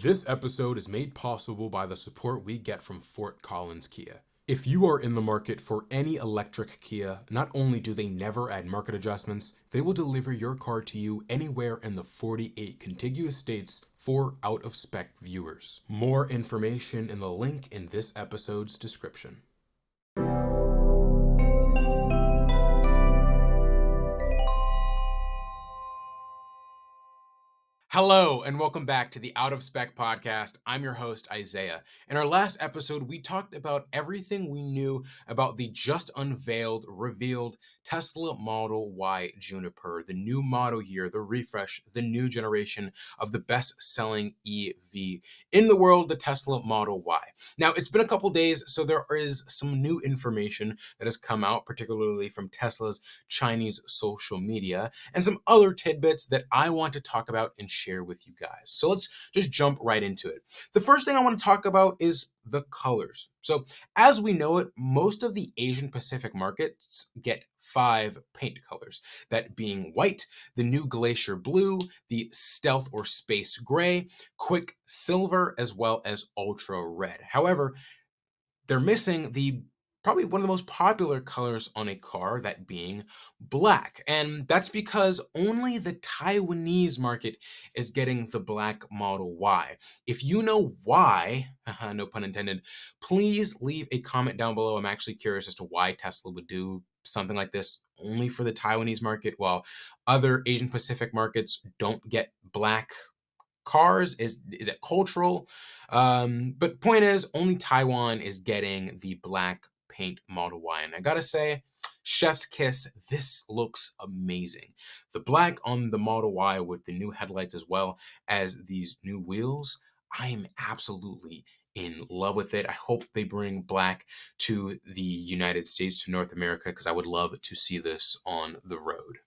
This episode is made possible by the support we get from Fort Collins Kia. If you are in the market for any electric Kia, not only do they never add market adjustments, they will deliver your car to you anywhere in the 48 contiguous states for out-of-spec viewers. More information in the link in this episode's description. Hello, and welcome back to the Out of Spec podcast. I'm your host, Isaiah. In our last episode, we talked about everything we knew about the just unveiled, revealed Tesla Model Y Juniper, the new model year, the refresh, the new generation of the best-selling EV in the world, the Tesla Model Y. Now, it's been a couple days, so there is some new information that has come out, particularly from Tesla's Chinese social media, and some other tidbits that I want to talk about and share with you guys. So let's just jump right into it. The first thing I want to talk about is the colors. So as we know it, most of the Asian Pacific markets get 5 paint colors, that being white, the new glacier blue, the stealth or space gray, quick silver, as well as ultra red. However, they're missing the probably one of the most popular colors on a car, that being black. And that's because only the Taiwanese market is getting the black Model Y. If you know why, no pun intended, please leave a comment down below. I'm actually curious as to why Tesla would do something like this only for the Taiwanese market, while other Asian Pacific markets don't get black cars. Is it cultural? But point is, only Taiwan is getting the black paint Model Y. And I gotta say, chef's kiss, this looks amazing. The black on the Model Y with the new headlights as well as these new wheels, I am absolutely in love with it. I hope they bring black to the United States, to North America, because I would love to see this on the road.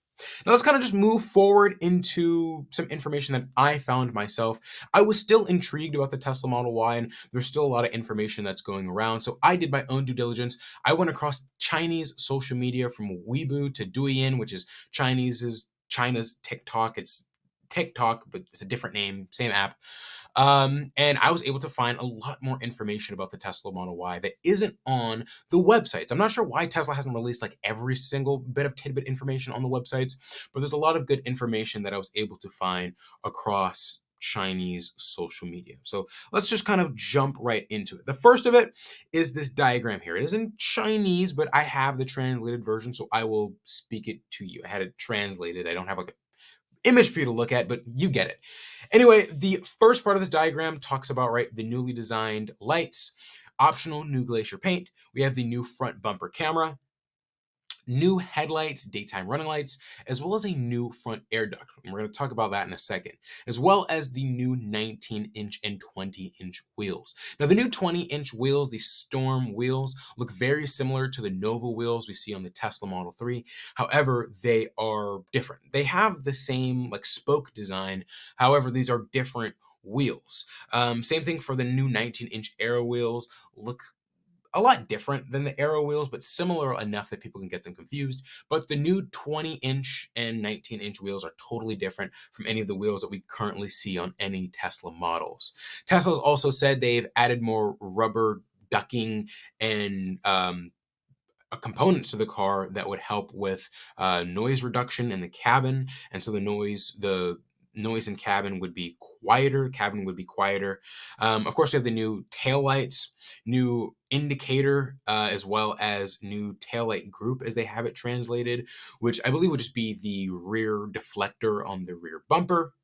Now let's kind of just move forward into some information that I found myself. I was still intrigued about the Tesla Model Y, and there's still a lot of information that's going around. So I did my own due diligence. I went across Chinese social media from Weibo to Douyin, which is China's TikTok. It's TikTok, but it's a different name, same app. And I was able to find a lot more information about the Tesla Model Y that isn't on the websites. I'm not sure why Tesla hasn't released like every single bit of tidbit information on the websites, but there's a lot of good information that I was able to find across Chinese social media. So let's just kind of jump right into it. The first of it is this diagram here. It is in Chinese, but I have the translated version, so I will speak it to you. I had it translated. I don't have like an image for you to look at, but you get it. Anyway, the first part of this diagram talks about, right, the newly designed lights, optional new glacier paint. We have the new front bumper camera, new headlights, daytime running lights, as well as a new front air duct. And we're going to talk about that in a second, as well as the new 19-inch and 20-inch wheels. Now, the new 20-inch wheels, the Storm wheels, look very similar to the Nova wheels we see on the Tesla Model 3. However, they are different. They have the same like spoke design. However, these are different wheels. Same thing for the new 19-inch Aero wheels. Look a lot different than the Aero wheels, but similar enough that people can get them confused. But the new 20-inch and 19-inch wheels are totally different from any of the wheels that we currently see on any Tesla models. Tesla's also said they've added more rubber ducking and components to the car that would help with noise reduction in the cabin. And so the noise in cabin would be quieter. Of course, we have the new taillights, new indicator, as well as new taillight group, as they have it translated, which I believe would just be the rear deflector on the rear bumper.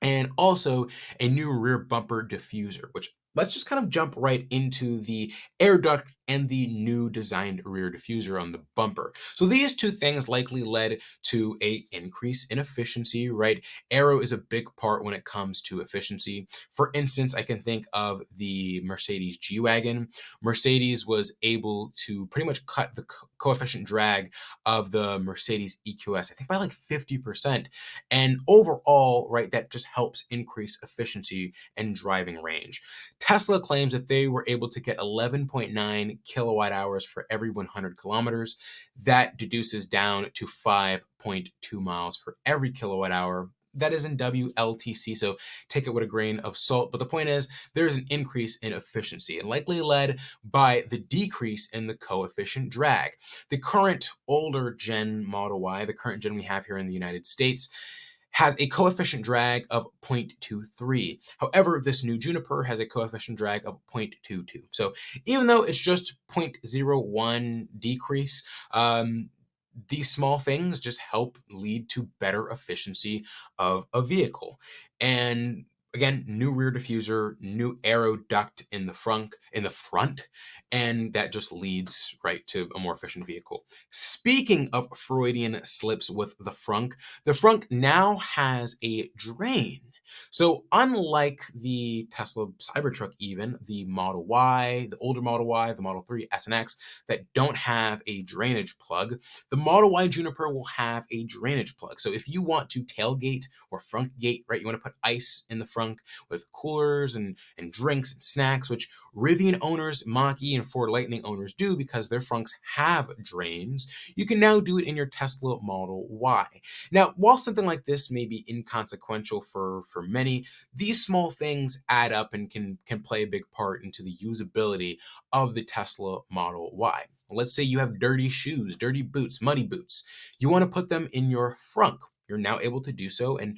And also a new rear bumper diffuser, which let's just kind of jump right into the air duct and the new designed rear diffuser on the bumper. So these two things likely led to an increase in efficiency, right? Aero is a big part when it comes to efficiency. For instance, I can think of the Mercedes G-Wagon. Mercedes was able to pretty much cut the coefficient drag of the Mercedes EQS, I think by like 50%. And overall, right, that just helps increase efficiency and driving range. Tesla claims that they were able to get 11.9 kilowatt hours for every 100 kilometers. That deduces down to 5.2 miles for every kilowatt hour. that is in WLTC, so take it with a grain of salt. But the point is, there is an increase in efficiency, and likely led by the decrease in the coefficient drag. The current older gen Model Y, the current gen we have here in the United States, has a coefficient drag of 0.23. However, this new Juniper has a coefficient drag of 0.22. So even though it's just 0.01 decrease, these small things just help lead to better efficiency of a vehicle. And again, new rear diffuser, new aero duct in the front, and that just leads right to a more efficient vehicle. Speaking of Freudian slips with the frunk now has a drain. So unlike the Tesla Cybertruck, even the Model Y, the older Model Y, the Model 3, S and X, that don't have a drainage plug, the Model Y Juniper will have a drainage plug. So if you want to tailgate or front gate, right, you want to put ice in the front with coolers and drinks and snacks, which Rivian owners, Mach-E, and Ford Lightning owners do because their frunks have drains, you can now do it in your Tesla Model Y. Now, while something like this may be inconsequential for many, these small things add up and can play a big part into the usability of the Tesla Model Y. Let's say you have dirty shoes, dirty boots, muddy boots. You want to put them in your frunk. You're now able to do so, and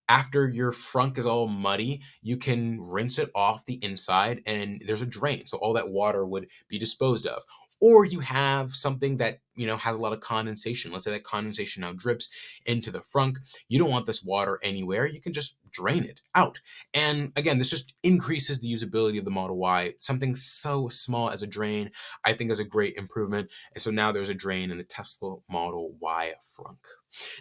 after your frunk is all muddy, you can rinse it off the inside and there's a drain. So all that water would be disposed of. Or you have something that, has a lot of condensation. Let's say that condensation now drips into the frunk. You don't want this water anywhere. You can just drain it out. And again, this just increases the usability of the Model Y. Something so small as a drain, I think, is a great improvement. And so now there's a drain in the Tesla Model Y frunk.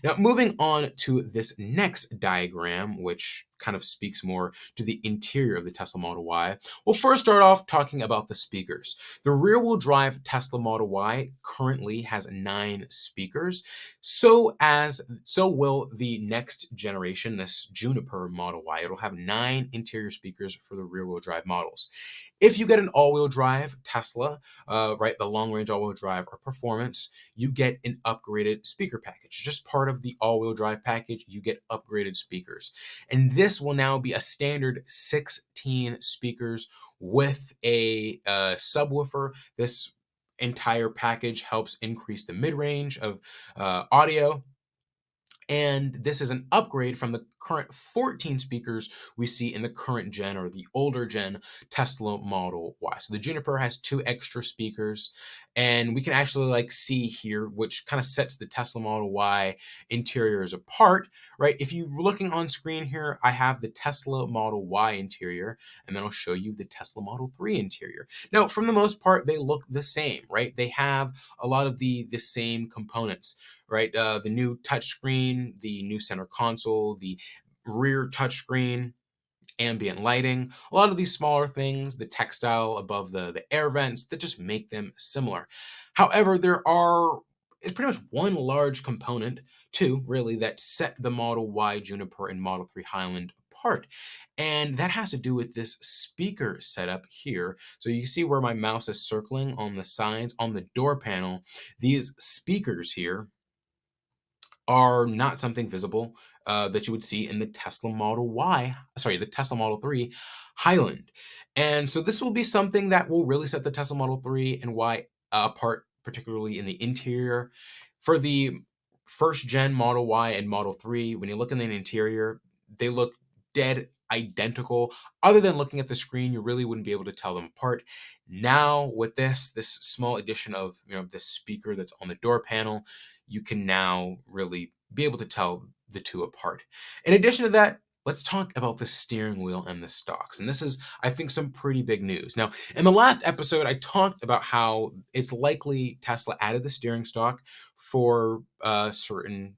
Now, moving on to this next diagram, which kind of speaks more to the interior of the Tesla Model Y, we'll first start off talking about the speakers. The rear-wheel drive Tesla Model Y currently has 9 speakers. So will the next generation, this Juniper Model Y. It'll have 9 interior speakers for the rear-wheel drive models. If you get an all-wheel drive Tesla, right, the long-range all-wheel drive or performance, you get an upgraded speaker package. Just part of the all-wheel drive package, you get upgraded speakers. And this will now be a standard 16 speakers with a subwoofer. This entire package helps increase the mid-range of audio. And this is an upgrade from the current 14 speakers we see in the current gen or the older gen Tesla Model Y. So the Juniper has 2 extra speakers, and we can actually see here, which kind of sets the Tesla Model Y interiors apart, right? If you're looking on screen here, I have the Tesla Model Y interior, and then I'll show you the Tesla Model 3 interior. Now, from the most part, they look the same, right? They have a lot of the same components, right? The new touchscreen, the new center console, the rear touchscreen, ambient lighting, a lot of these smaller things, the textile above the air vents that just make them similar. However, it's pretty much one large component, two really, that set the Model Y Juniper and Model 3 Highland apart. And that has to do with this speaker setup here. So you see where my mouse is circling on the sides, on the door panel, these speakers here are not something visible that you would see in the Tesla the Tesla Model 3 Highland. And so this will be something that will really set the Tesla Model 3 and Y apart, particularly in the interior. For the first gen Model Y and Model 3, when you look in the interior, they look dead identical. Other than looking at the screen, you really wouldn't be able to tell them apart. Now with this small addition of this speaker that's on the door panel, you can now really be able to tell the two apart. In addition to that, let's talk about the steering wheel and the stalks. And this is, I think, some pretty big news. Now, in the last episode, I talked about how it's likely Tesla added the steering stalk for certain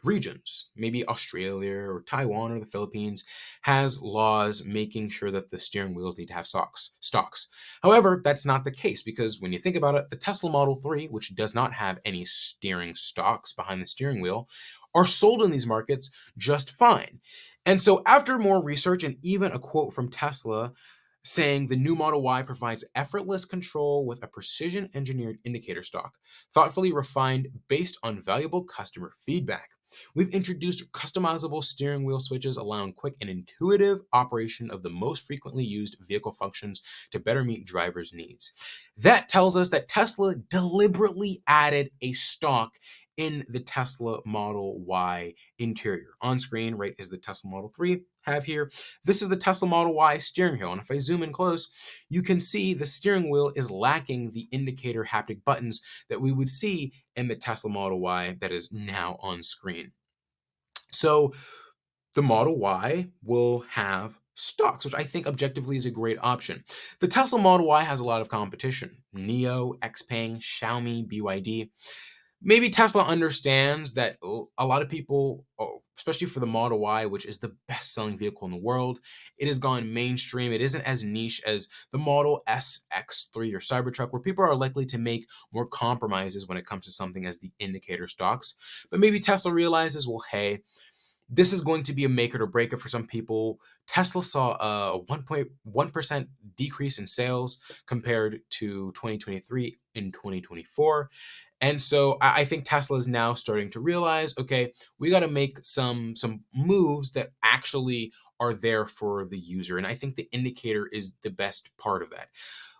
regions. Maybe Australia or Taiwan or the Philippines has laws making sure that the steering wheels need to have stalks. However, that's not the case because when you think about it, the Tesla Model 3, which does not have any steering stalks behind the steering wheel, are sold in these markets just fine. And so after more research and even a quote from Tesla saying the new Model Y provides effortless control with a precision engineered indicator stalk, thoughtfully refined based on valuable customer feedback. We've introduced customizable steering wheel switches, allowing quick and intuitive operation of the most frequently used vehicle functions to better meet drivers' needs. That tells us that Tesla deliberately added a stalk in the Tesla Model Y interior. On screen, right, is the Tesla Model 3 have here. This is the Tesla Model Y steering wheel. And if I zoom in close, you can see the steering wheel is lacking the indicator haptic buttons that we would see in the Tesla Model Y that is now on screen. So the Model Y will have stalks, which I think objectively is a great option. The Tesla Model Y has a lot of competition. NIO, XPeng, Xiaomi, BYD. Maybe Tesla understands that a lot of people, especially for the Model Y, which is the best selling vehicle in the world, it has gone mainstream. It isn't as niche as the Model S, X3, or Cybertruck, where people are likely to make more compromises when it comes to something as the indicator stocks. But maybe Tesla realizes, well, hey, this is going to be a make it or break it for some people. Tesla saw a 1.1% decrease in sales compared to 2023 in 2024. And so I think Tesla is now starting to realize, okay, we got to make some moves that actually are there for the user. And I think the indicator is the best part of that.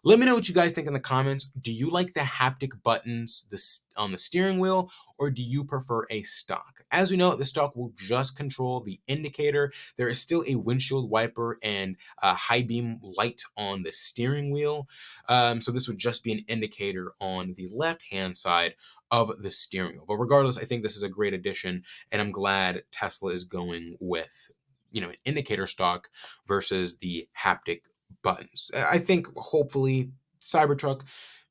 Let me know what you guys think in the comments. Do you like the haptic buttons on the steering wheel, or do you prefer a stock? As we know, the stock will just control the indicator. There is still a windshield wiper and a high beam light on the steering wheel. So this would just be an indicator on the left-hand side of the steering wheel. But regardless, I think this is a great addition, and I'm glad Tesla is going with, an indicator stock versus the haptic buttons. I think hopefully Cybertruck,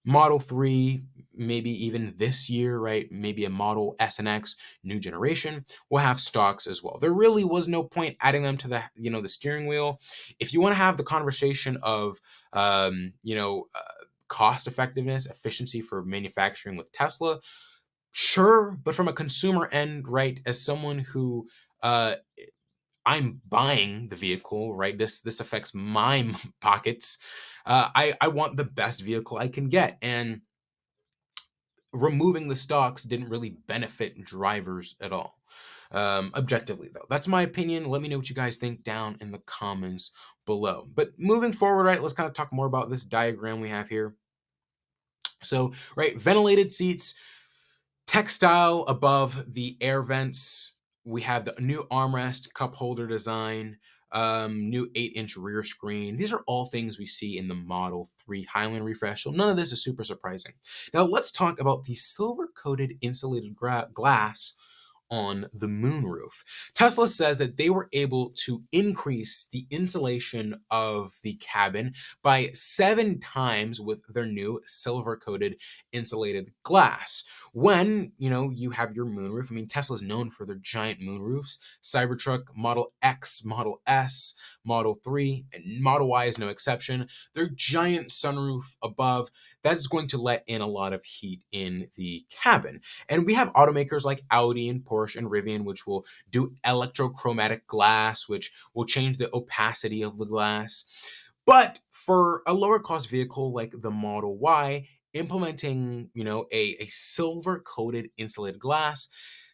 Model 3, maybe even this year, right? Maybe a Model S and X, new generation, will have stocks as well. There really was no point adding them to the steering wheel. If you want to have the conversation of, cost effectiveness, efficiency for manufacturing with Tesla, sure. But from a consumer end, right, as someone who, I'm buying the vehicle, right? This affects my pockets. I want the best vehicle I can get, and removing the stocks didn't really benefit drivers at all. Objectively, though, that's my opinion. Let me know what you guys think down in the comments below. But moving forward, right, let's kind of talk more about this diagram we have here. So, right, ventilated seats, textile above the air vents. We have the new armrest, cup holder design, new 8-inch rear screen. These are all things we see in the Model 3 Highland refresh, so none of this is super surprising. Now let's talk about the silver-coated insulated glass on the moonroof. Tesla says that they were able to increase the insulation of the cabin by 7 times with their new silver-coated insulated glass. When, you have your moonroof, I mean, Tesla's known for their giant moonroofs. Cybertruck, Model X, Model S, Model 3, and Model Y is no exception. Their giant sunroof above, that's going to let in a lot of heat in the cabin. And we have automakers like Audi and Porsche and Rivian, which will do electrochromatic glass, which will change the opacity of the glass. But for a lower cost vehicle like the Model Y, implementing, a silver coated insulated glass,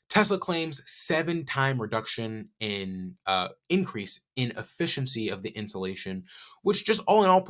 Tesla claims 7-time reduction in increase in efficiency of the insulation, which just all in all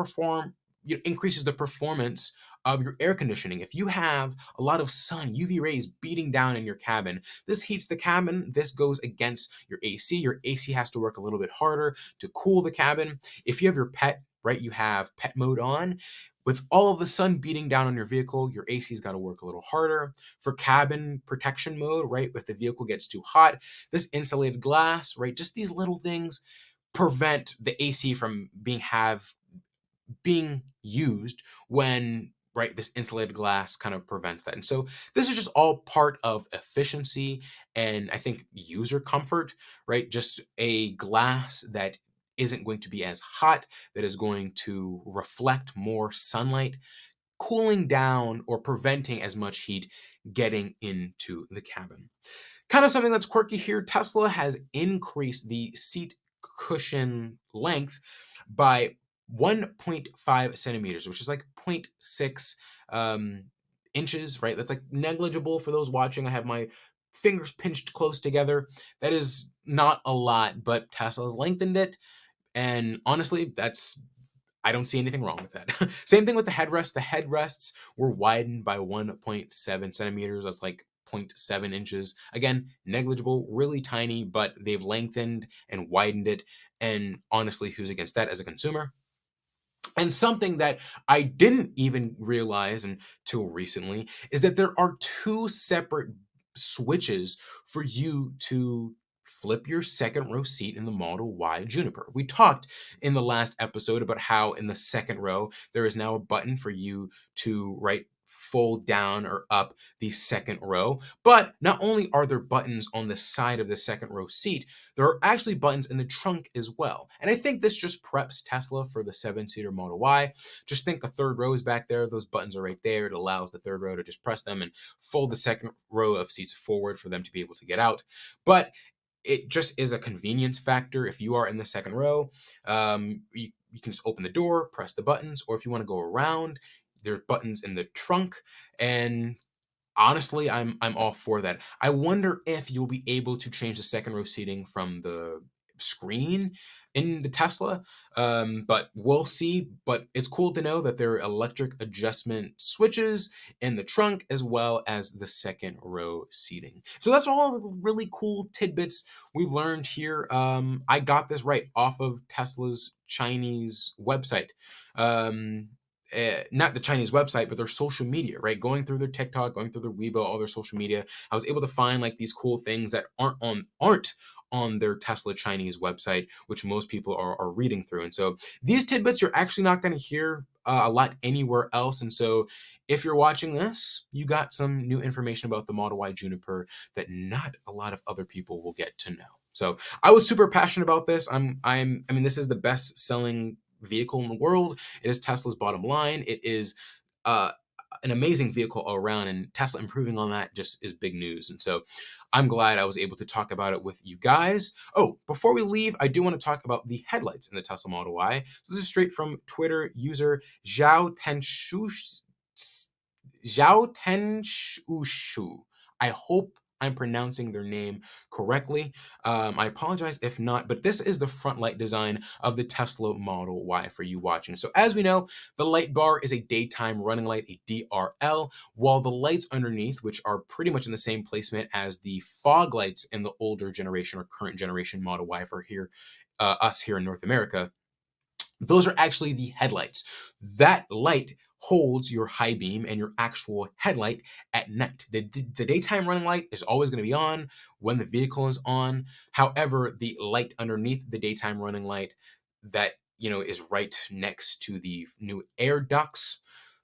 increases the performance of your air conditioning. If you have a lot of sun, UV rays beating down in your cabin, this heats the cabin. This goes against your AC. Your AC has to work a little bit harder to cool the cabin. If you have your pet, right, you have pet mode on. With all of the sun beating down on your vehicle, your AC's got to work a little harder. For cabin protection mode, right, if the vehicle gets too hot, this insulated glass, right, just these little things prevent the AC from being used when, right, this insulated glass kind of prevents that. And so this is just all part of efficiency and I think user comfort, right? Just a glass that isn't going to be as hot, that is going to reflect more sunlight, cooling down or preventing as much heat getting into the cabin. Kind of something that's quirky here, Tesla has increased the seat cushion length by 1.5 centimeters, which is like 0.6 inches, right? That's like negligible for those watching. I have my fingers pinched close together. That is not a lot, but Tesla's lengthened it. And honestly, I don't see anything wrong with that. Same thing with the headrests. The headrests were widened by 1.7 centimeters. That's like 0.7 inches. Again, negligible, really tiny, but they've lengthened and widened it. And honestly, who's against that as a consumer? And something that I didn't even realize until recently is that there are two separate switches for you to flip your second row seat in the Model Y Juniper. We talked in the last episode about how in the second row there is now a button for you to fold down or up the second row. But not only are there buttons on the side of the second row seat, there are actually buttons in the trunk as well. And I think this just preps Tesla for the 7-seater Model Y. Just think a third row is back there. Those buttons are right there. It allows the third row to just press them and fold the second row of seats forward for them to be able to get out. But it just is a convenience factor. If you are in the second row, you can just open the door, press the buttons, or if you want to go around, there are buttons in the trunk. And honestly, I'm all for that. I wonder if you'll be able to change the second row seating from the screen in the Tesla, but we'll see. But it's cool to know that there are electric adjustment switches in the trunk as well as the second row seating. So that's all the really cool tidbits we've learned here. I got this right off of Tesla's Chinese website. Not the Chinese website, but their social media, right? Going through their TikTok, going through their Weibo, all their social media, I was able to find like these cool things that aren't on their Tesla Chinese website, which most people are reading through. And so these tidbits you're actually not going to hear a lot anywhere else. And so if you're watching this, you got some new information about the Model Y Juniper that not a lot of other people will get to know. So I was super passionate about this. I mean, this is the best selling vehicle in the world. It is Tesla's bottom line. It is an amazing vehicle all around, and Tesla improving on that just is big news. And so I'm glad I was able to talk about it with you guys. Oh, before we leave, I do want to talk about the headlights in the Tesla Model Y. So this is straight from Twitter user Zhao Tenshushu. I hope I'm pronouncing their name correctly. I apologize if not, but this is the front light design of the Tesla Model Y for you watching. So as we know, the light bar is a daytime running light, a DRL, while the lights underneath, which are pretty much in the same placement as the fog lights in the older generation or current generation Model Y for us here in North America, those are actually the headlights. That light holds your high beam and your actual headlight at night. The daytime running light is always going to be on when the vehicle is on. However, the light underneath the daytime running light that is right next to the new air ducts,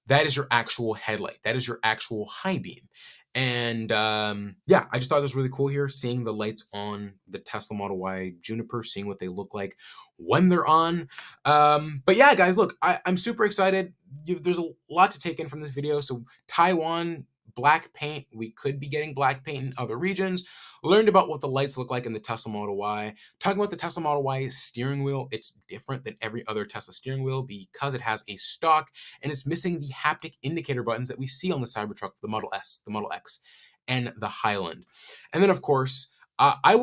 that is your actual headlight. That is your actual high beam. And yeah, I just thought it was really cool here, seeing the lights on the Tesla Model Y Juniper, seeing what they look like when they're on. But yeah, guys, look, I'm super excited. There's a lot to take in from this video. So Taiwan, black paint. We could be getting black paint in other regions. Learned about what the lights look like in the Tesla Model Y. Talking about the Tesla Model Y steering wheel, it's different than every other Tesla steering wheel because it has a stalk and it's missing the haptic indicator buttons that we see on the Cybertruck, the Model S, the Model X, and the Highland. And then, of course, I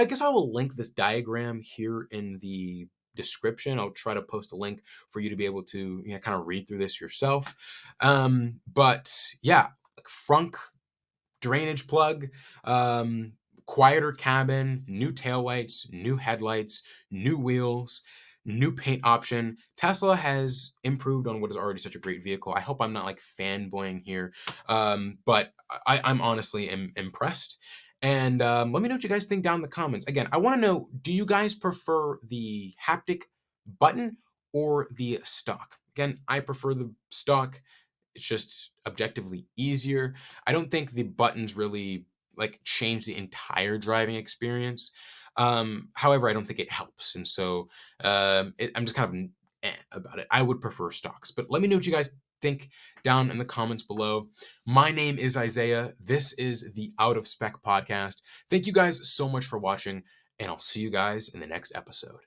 guess I will link this diagram here in the description. I'll try to post a link for you to be able to kind of read through this yourself. But yeah, frunk drainage plug, quieter cabin, new taillights, new headlights, new wheels, new paint option. Tesla has improved on what is already such a great vehicle. I hope I'm not like fanboying here, but I'm honestly impressed. And let me know what you guys think down in the comments. Again, I want to know, do you guys prefer the haptic button or the stock? Again, I prefer the stock. It's just objectively easier. I don't think the buttons really like change the entire driving experience. However, I don't think it helps. And so I'm just kind of about it. I would prefer stocks, but let me know what you guys think down in the comments below. My name is Isaiah. This is the Out of Spec podcast. Thank you guys so much for watching, and I'll see you guys in the next episode.